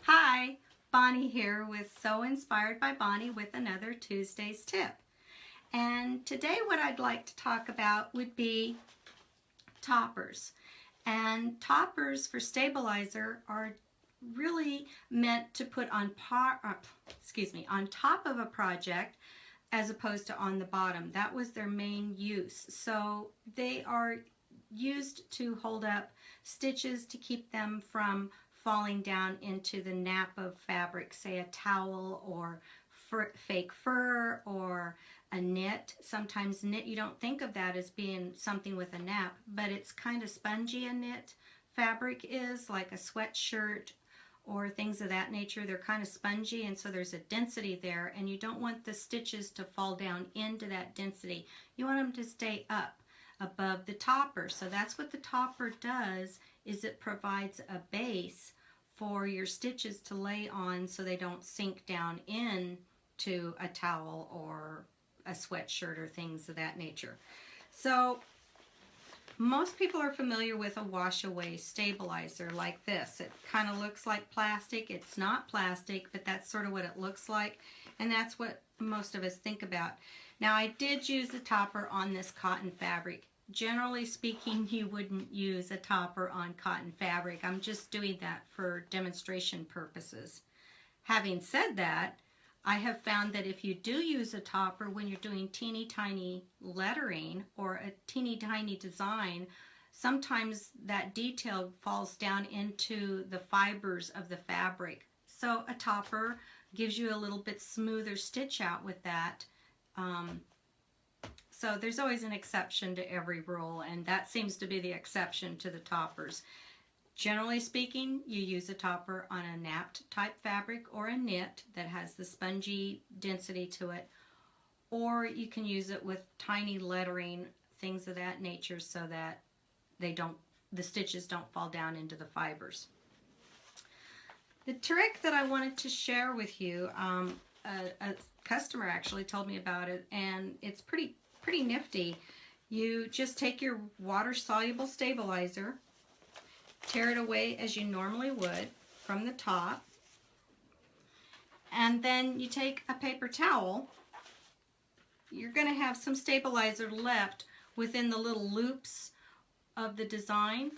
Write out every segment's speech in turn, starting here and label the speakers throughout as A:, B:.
A: Hi, Bonnie here with Sew Inspired by Bonnie with another Tuesday's tip. And today what I'd like to talk about would be toppers. And toppers for stabilizer are really meant to put on on top of a project as opposed to on the bottom. That was their main use. So they are used to hold up stitches to keep them from falling down into the nap of fabric, say a towel or fake fur or a knit. Sometimes knit, you don't think of that as being something with a nap, but it's kind of spongy. A knit fabric is like a sweatshirt or things of that nature. They're kind of spongy, and so there's a density there, and you don't want the stitches to fall down into that density. You want them to stay up above the topper. So that's what the topper does, is it provides a base for your stitches to lay on so they don't sink down into a towel or a sweatshirt or things of that nature. So most people are familiar with a wash-away stabilizer like this. It kind of looks like plastic. It's not plastic, but that's sort of what it looks like, and that's what most of us think about. Now, I did use the topper on this cotton fabric. Generally speaking, you wouldn't use a topper on cotton fabric. I'm just doing that for demonstration purposes. Having said that, I have found that if you do use a topper when you're doing teeny tiny lettering or a teeny tiny design, sometimes that detail falls down into the fibers of the fabric. So a topper gives you a little bit smoother stitch out with that. So there's always an exception to every rule, and that seems to be the exception to the toppers. Generally speaking, you use a topper on a napped type fabric or a knit that has the spongy density to it, or you can use it with tiny lettering, things of that nature, so that the stitches don't fall down into the fibers. The trick that I wanted to share with you, a customer actually told me about it, and it's pretty nifty. You just take your water-soluble stabilizer, tear it away as you normally would from the top, and then you take a paper towel. You're going to have some stabilizer left within the little loops of the design.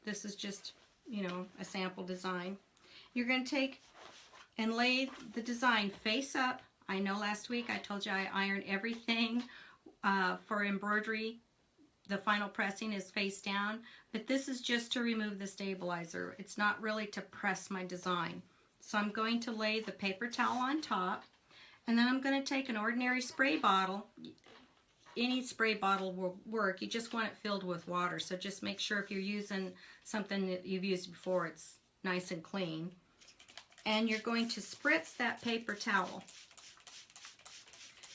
A: This is just, a sample design. You're going to take and lay the design face up. I know last week I told you I iron everything for embroidery. The final pressing is face down, but this is just to remove the stabilizer. It's not really to press my design. So I'm going to lay the paper towel on top, and then I'm going to take an ordinary spray bottle. Any spray bottle will work. You just want it filled with water, so just make sure if you're using something that you've used before, it's nice and clean. And you're going to spritz that paper towel.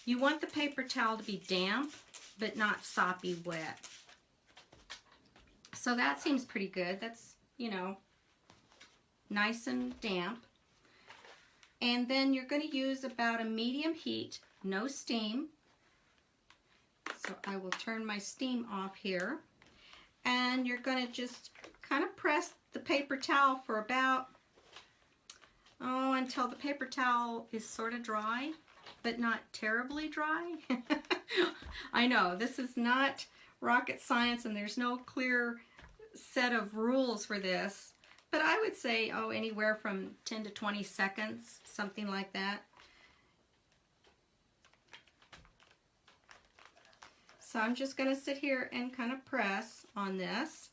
A: You want the paper towel to be damp, but not soppy wet. So that seems pretty good. That's, nice and damp. And then you're going to use about a medium heat, no steam. So I will turn my steam off here. And you're going to just kind of press the paper towel for about, until the paper towel is sort of dry, but not terribly dry. I know, this is not rocket science, and there's no clear set of rules for this, but I would say, anywhere from 10 to 20 seconds, something like that. So I'm just going to sit here and kind of press on this,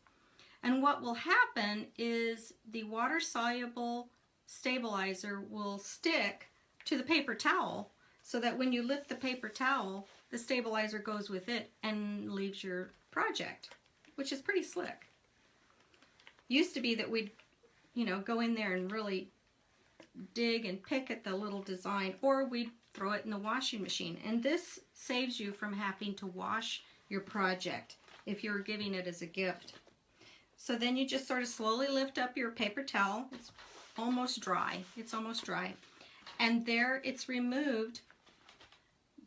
A: and what will happen is the water-soluble stabilizer will stick to the paper towel, so that when you lift the paper towel, the stabilizer goes with it and leaves your project, which is pretty slick. Used to be that we'd, go in there and really dig and pick at the little design, or we'd throw it in the washing machine. And this saves you from having to wash your project if you're giving it as a gift. So then you just sort of slowly lift up your paper towel. It's almost dry. It's almost dry. And there it's removed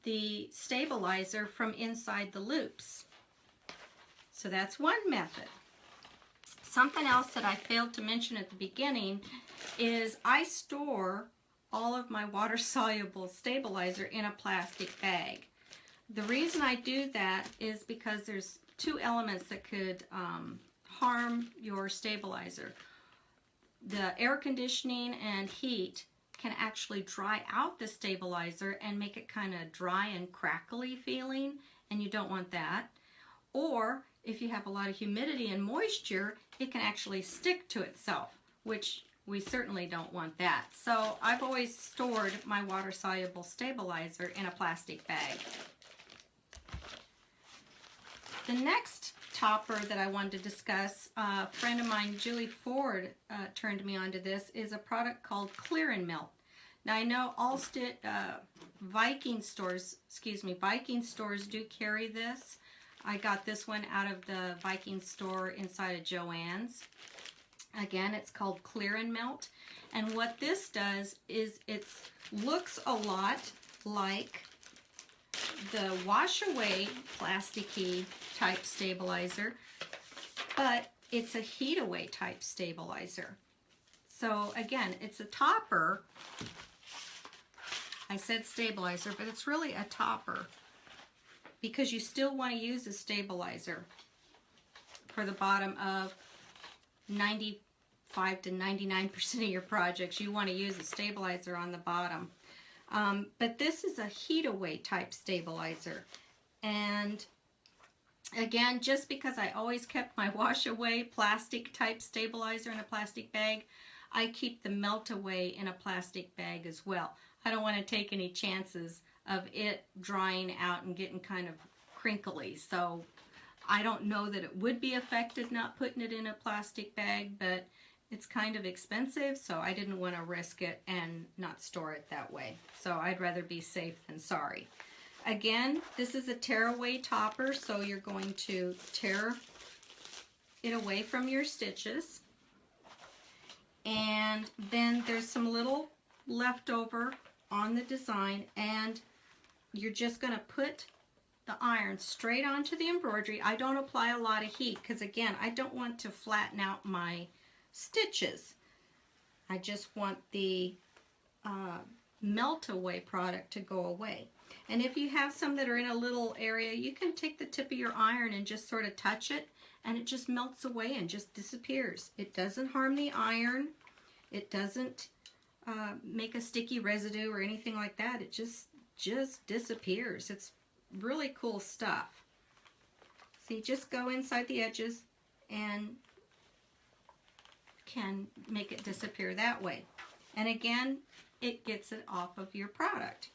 A: the stabilizer from inside the loops. So that's one method. Something else that I failed to mention at the beginning is I store all of my water-soluble stabilizer in a plastic bag. The reason I do that is because there's two elements that could harm your stabilizer. The air conditioning and heat can actually dry out the stabilizer and make it kind of dry and crackly feeling, and you don't want that. Or if you have a lot of humidity and moisture, it can actually stick to itself, which we certainly don't want that. So I've always stored my water-soluble stabilizer in a plastic bag. The next topper that I wanted to discuss, a friend of mine, Julie Ford, turned me onto this, is a product called Clear and Melt. Now I know all Viking stores do carry this. I got this one out of the Viking store inside of Joann's. Again, it's called Clear and Melt. And what this does is it looks a lot like the wash away plasticky type stabilizer, but it's a heat away type stabilizer. So again, it's a topper. I said stabilizer, but it's really a topper because you still want to use a stabilizer for the bottom of 95 to 99% of your projects. You want to use a stabilizer on the bottom. But this is a heat away type stabilizer. And again, just because I always kept my wash away plastic type stabilizer in a plastic bag, I keep the melt away in a plastic bag as well. I don't want to take any chances of it drying out and getting kind of crinkly. So I don't know that it would be affected not putting it in a plastic bag, but it's kind of expensive, so I didn't want to risk it and not store it that way. So I'd rather be safe than sorry. Again, this is a tear away topper, so you're going to tear it away from your stitches. And then there's some little leftover on the design, and you're just going to put the iron straight onto the embroidery. I don't apply a lot of heat because, again, I don't want to flatten out my stitches. I just want the melt away product to go away. And if you have some that are in a little area, you can take the tip of your iron and just sort of touch it, and it just melts away and just disappears. It doesn't harm the iron. It doesn't make a sticky residue or anything like that. It just disappears. It's really cool stuff. So you just go inside the edges and can make it disappear that way. And again, it gets it off of your product.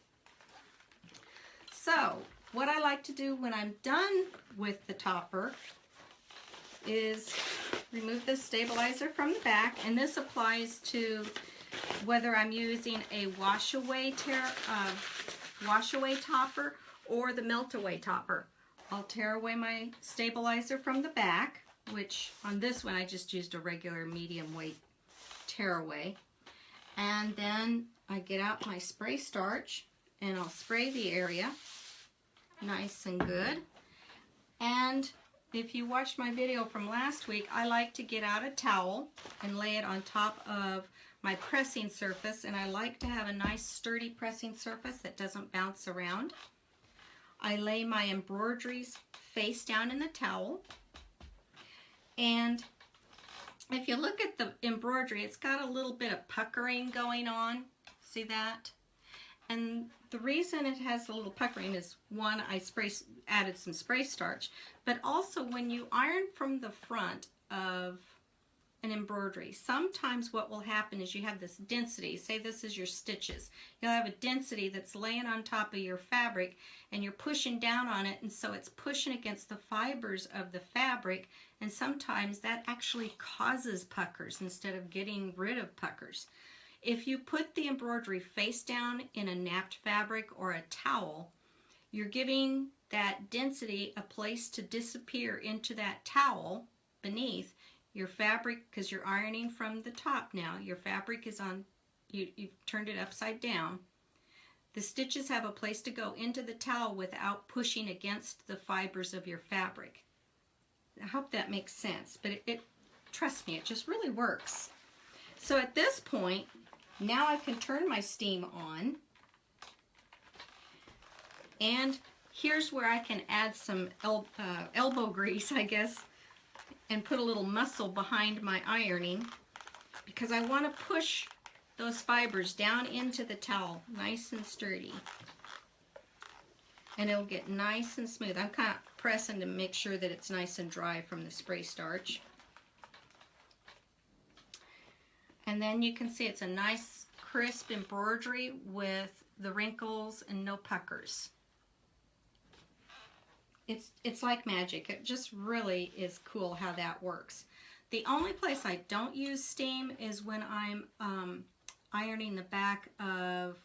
A: So what I like to do when I'm done with the topper is remove the stabilizer from the back, and this applies to whether I'm using a wash away topper or the melt away topper. I'll tear away my stabilizer from the back, which on this one I just used a regular medium weight tear away. And then I get out my spray starch and I'll spray the area nice and good. And if you watched my video from last week, I like to get out a towel and lay it on top of my pressing surface, and I like to have a nice sturdy pressing surface that doesn't bounce around. I lay my embroideries face down in the towel, and if you look at the embroidery, it's got a little bit of puckering going on. See that? And the reason it has a little puckering is, one, I added some spray starch, but also when you iron from the front of an embroidery, sometimes what will happen is you have this density. Say this is your stitches. You'll have a density that's laying on top of your fabric, and you're pushing down on it, and so it's pushing against the fibers of the fabric, and sometimes that actually causes puckers instead of getting rid of puckers. If you put the embroidery face down in a napped fabric or a towel, you're giving that density a place to disappear into that towel beneath your fabric, because you're ironing from the top now. Your fabric is on, you've turned it upside down. The stitches have a place to go into the towel without pushing against the fibers of your fabric. I hope that makes sense, but trust me, it just really works. So at this point, now I can turn my steam on. And here's where I can add some elbow grease, I guess, and put a little muscle behind my ironing, because I want to push those fibers down into the towel nice and sturdy. And it'll get nice and smooth. I'm kind of pressing to make sure that it's nice and dry from the spray starch. And then you can see it's a nice crisp embroidery with the wrinkles and no puckers. It's like magic. It just really is cool how that works. The only place I don't use steam is when I'm ironing the back of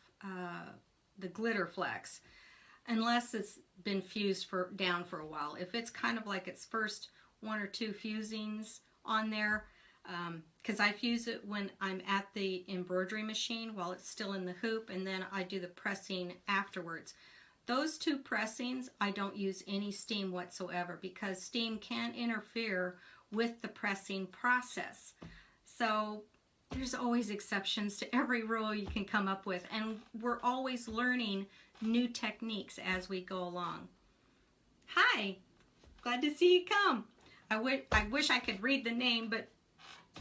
A: the glitter flex, unless it's been fused down for a while. If it's kind of like its first 1 or 2 fusings on there, because I fuse it when I'm at the embroidery machine while it's still in the hoop, and then I do the pressing afterwards. Those 2 pressings, I don't use any steam whatsoever, because steam can interfere with the pressing process. So there's always exceptions to every rule you can come up with, and we're always learning new techniques as we go along. Hi, glad to see you come. I wish I could read the name, but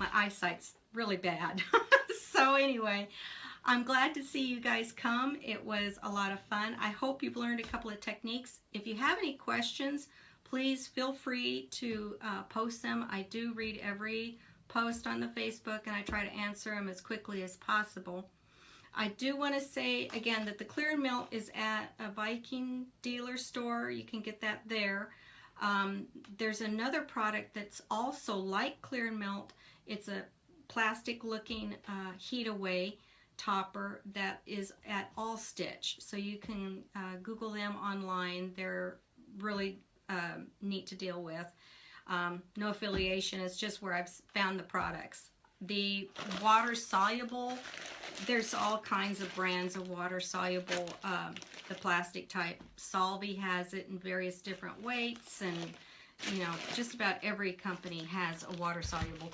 A: my eyesight's really bad. So anyway, I'm glad to see you guys come. It was a lot of fun. I hope you've learned a couple of techniques. If you have any questions, please feel free to post them. I do read every post on the Facebook, and I try to answer them as quickly as possible. I do want to say again that the Clear and Melt is at a Viking dealer store. You can get that there. There's another product that's also like Clear and Melt. It's a plastic looking heat away topper that is at All Stitch. So you can Google them online. They're really neat to deal with. No affiliation, it's just where I've found the products. The water soluble, there's all kinds of brands of water soluble, the plastic type. Solvay has it in various different weights, and you know, just about every company has a water soluble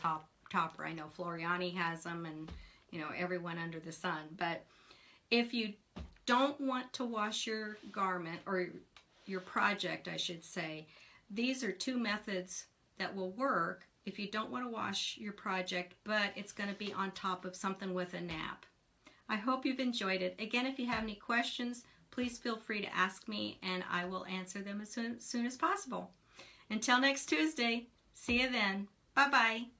A: topper. I know Floriani has them, and you know, everyone under the sun. But if you don't want to wash your garment, or your project I should say, these are 2 methods that will work if you don't want to wash your project, but it's going to be on top of something with a nap. I hope you've enjoyed it. Again, if you have any questions, please feel free to ask me, and I will answer them as soon as possible. Until next Tuesday, see you then. Bye-bye.